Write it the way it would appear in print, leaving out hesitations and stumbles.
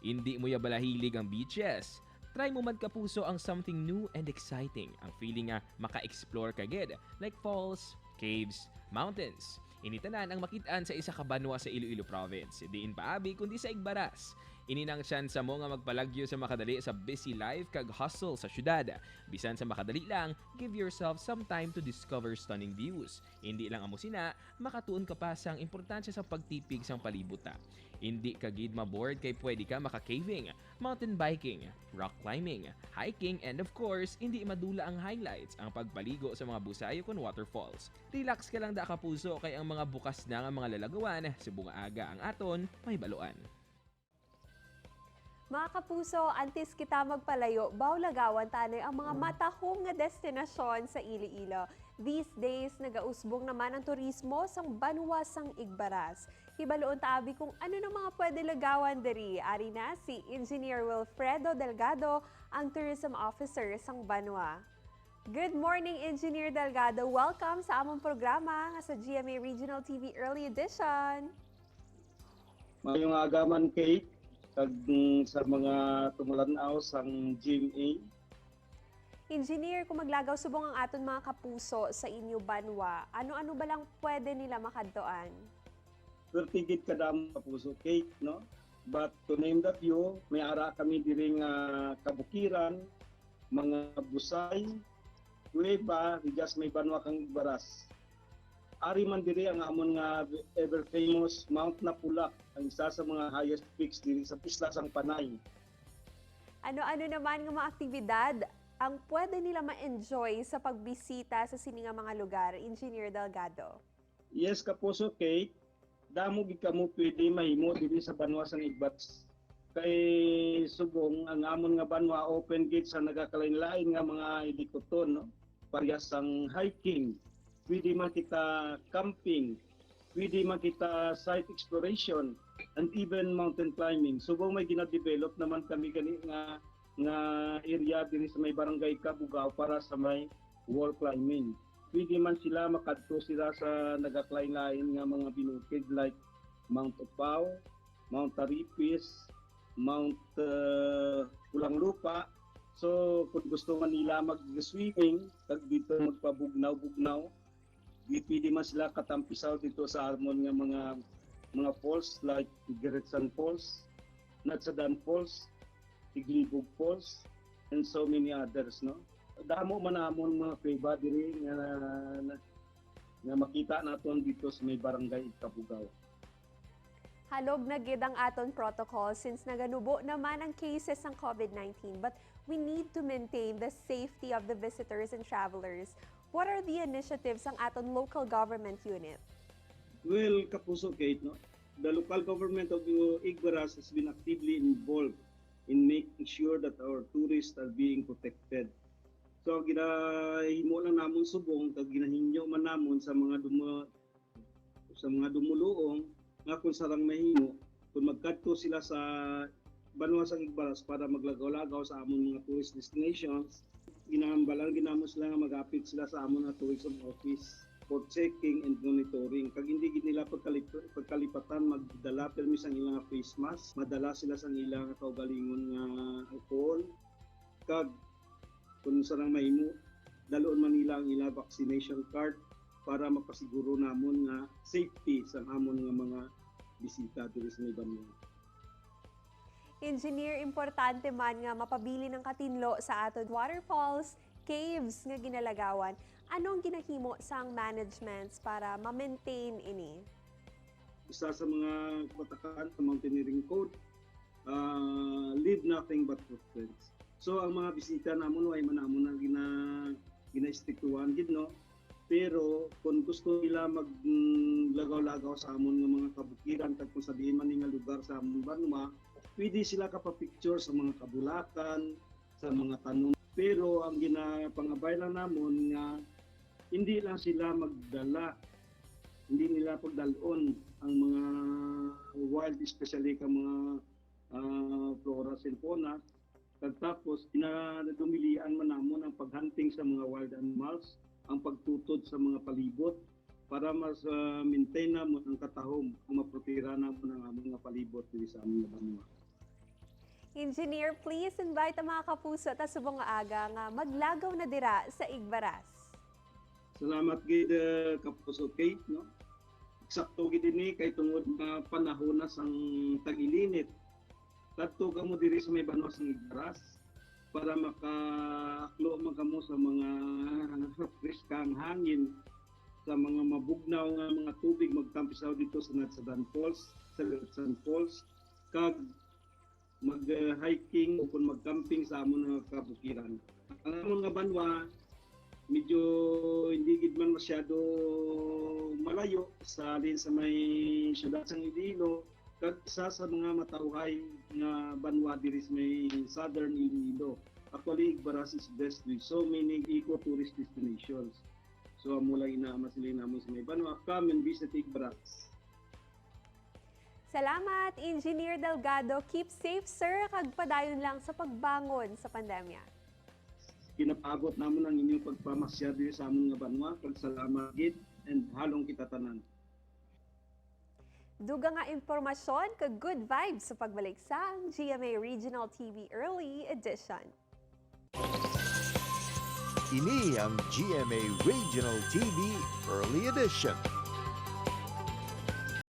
Hindi mo balahilig ang beaches? Try mo man kapuso ang something new and exciting. Ang feeling nga maka-explore kagid like falls, caves, mountains. Initanan ang makitaan sa isa ka banwa sa Iloilo Province. Diin paabi kundi sa Igbaras. Ininang tsansa mo nga magpalagyo sa makadali sa busy life kag hustle sa syudad. Bisan sa makadali lang, give yourself some time to discover stunning views. Hindi lang amo sina, makatuon ka pa sa importansya sa pagtipig sang palibuta. Hindi ka gid maboard kay pwede ka maka-caving, mountain biking, rock climbing, hiking, and of course, hindi madula ang highlights, ang pagpaligo sa mga busayo kon waterfalls. Relax ka lang da kapuso kay ang mga bukas na nga mga lalagawan, sa bunga aga ang aton, may baluan. Mga kapuso, antes kita magpalayo, bawlagawan tanay ang mga matahong nga destinasyon sa Iloilo. These days, nagausbong naman ang turismo sang banwa sang Igbaras. Hibaloon taabi kung ano na mga pwede lagawan diri. Ari na si Engineer Wilfredo Delgado, ang Tourism Officer sang banwa. Good morning, Engineer Delgado. Welcome sa among programa nga sa GMA Regional TV Early Edition. Mayong agaman, Kate, kag sa mga tumulanaw sang GMA. Engineer, kung maglagaw subong ang aton mga kapuso sa inyo banwa, ano-ano ba lang pwede nila makadtoan? Pertigid kadam kapuso, Kate, no? But to name the few, may ara kami diri nga kabukiran, mga busay, kuweba, higas may banwa kang Igbaras. Ari man diri ang amon nga ever famous Mount Napulak, ang isa sa mga highest peaks diri sa Pisla sang Panay. Ano-ano naman ng mga aktibidad ang pwede nila ma-enjoy sa pagbisita sa sininga mga lugar, Engineer Delgado? Yes, kapuso, Kate, damo gid kamo pwede mahimo diri sa banwa sang Igbaras. Kay subong ang amon nga banwa open gate sa nagakalain-lain nga mga idikoton, no? Parehas sang hiking, pwede man kita camping, pwede man kita site exploration, and even mountain climbing. Subong may gina-develop naman kami gani nga area diri sa may barangay Kabugao para sa may wall climbing. Pwede man sila makadto sila sa nagakalain-lain nga mga binukid like Mount Upaw, Mount Taripis, Mount Pulang Lupa. So kung gusto man nila mag-swimming, tag dito magpabugnaw-bugnaw, pwede man sila katampisaw dito sa Armon nga mga falls like Geretsan Falls, Natsadan Falls, Tiglibog Falls, and so many others, no? Damo man amon mga kuweba diri nga makita naton dito sa may barangay Kabugao. Halog na gid ang aton protocol since naganubo naman ang cases ng COVID-19, but we need to maintain the safety of the visitors and travelers. What are the initiatives ng aton local government unit? Well, kapuso, Kate, no? The local government of Igbaras has been actively involved in making sure that our tourists are being protected. So ginahimo lang namon subong kag ginahinyo man namon sa mga dumuluong nga kung sarang mahimo kung magkadto sila sa banwa sang Igbaras para maglagaw-lagaw sa amon mga tourist destinations, ginahambalan ginamo sila nga magapit sila sa amon nga tourism office for checking and monitoring. Kag hindi gid nila pagkalipatan magdala permis ang ilang face mask, madala sila sa ilang kaugalingon nga alcohol, kag kung sarang mahimo daloon man nila ang ilang vaccination card para mapasiguro namon nga safety sa amon nga mga bisita diri sa may banwa. Engineer, importante man nga mapabili ng katinlo sa aton waterfalls, caves nga ginalagawan. Anong ginahimo sang managements para ma-maintain ini? Isa sa mga patakaan sa mountaineering code, leave nothing but footprints. So ang mga bisita namon way manamon na gina-istiktuhan gid, no? Pero kung gusto nila maglagaw-lagaw sa amon nga mga kabukiran kag kung sabihin man nga lugar sa amon banwa, pwede sila kapapicture sa mga kabulakan, sa mga tanong. Pero ang ginapangabay lang namon nga hindi lang sila magdala, hindi nila pagdalon ang mga wild, especially ka mga flora and fauna. Tapos dumilian man namon ang paghunting sa mga wild animals, ang pagtutod sa mga palibot para mas maintain namon ang katahom, ang maprotira namon ang mga palibot diri sa among banwa. Engineer, please invite ang mga kapuso at subong nga aga nga maglagaw na dira sa Igbaras. Salamat gid kapuso Kate, no? Eksakto gid ini kay tungod nga panahon na sang tag-ilinit. Kadto kamo diri sa may banwas ng Igbaras para makaaklo man kamo sa mga friskang hangin, sa mga mabugnaw nga mga tubig magtampisaw dito sa Natsadan Falls, sa Natsadan Falls, kag mag-hiking o kung mag-camping sa amon nga kabukiran. Ang amon nga banwa medyo hindi gid man masyado malayo sa alin sa may syudad sang Iloilo, kag isa sa mga matawhay nga banwa diri sa may southern Iloilo. Actually, Igbaras is blessed with so many eco-tourist destinations. So mula inaama sila namon sa may banwa, come and visit Igbaras. Salamat, Engineer Delgado. Keep safe, sir. Kag padayon lang sa pagbangon sa pandemya. Kinapabot namon ang inyong pagpamasya diri sa amon nga banwa. Pagsalamat gid and halong kita tanan. Duga nga impormasyon kag good vibes sa pagbalik sa GMA Regional TV Early Edition. Ini ang GMA Regional TV Early Edition.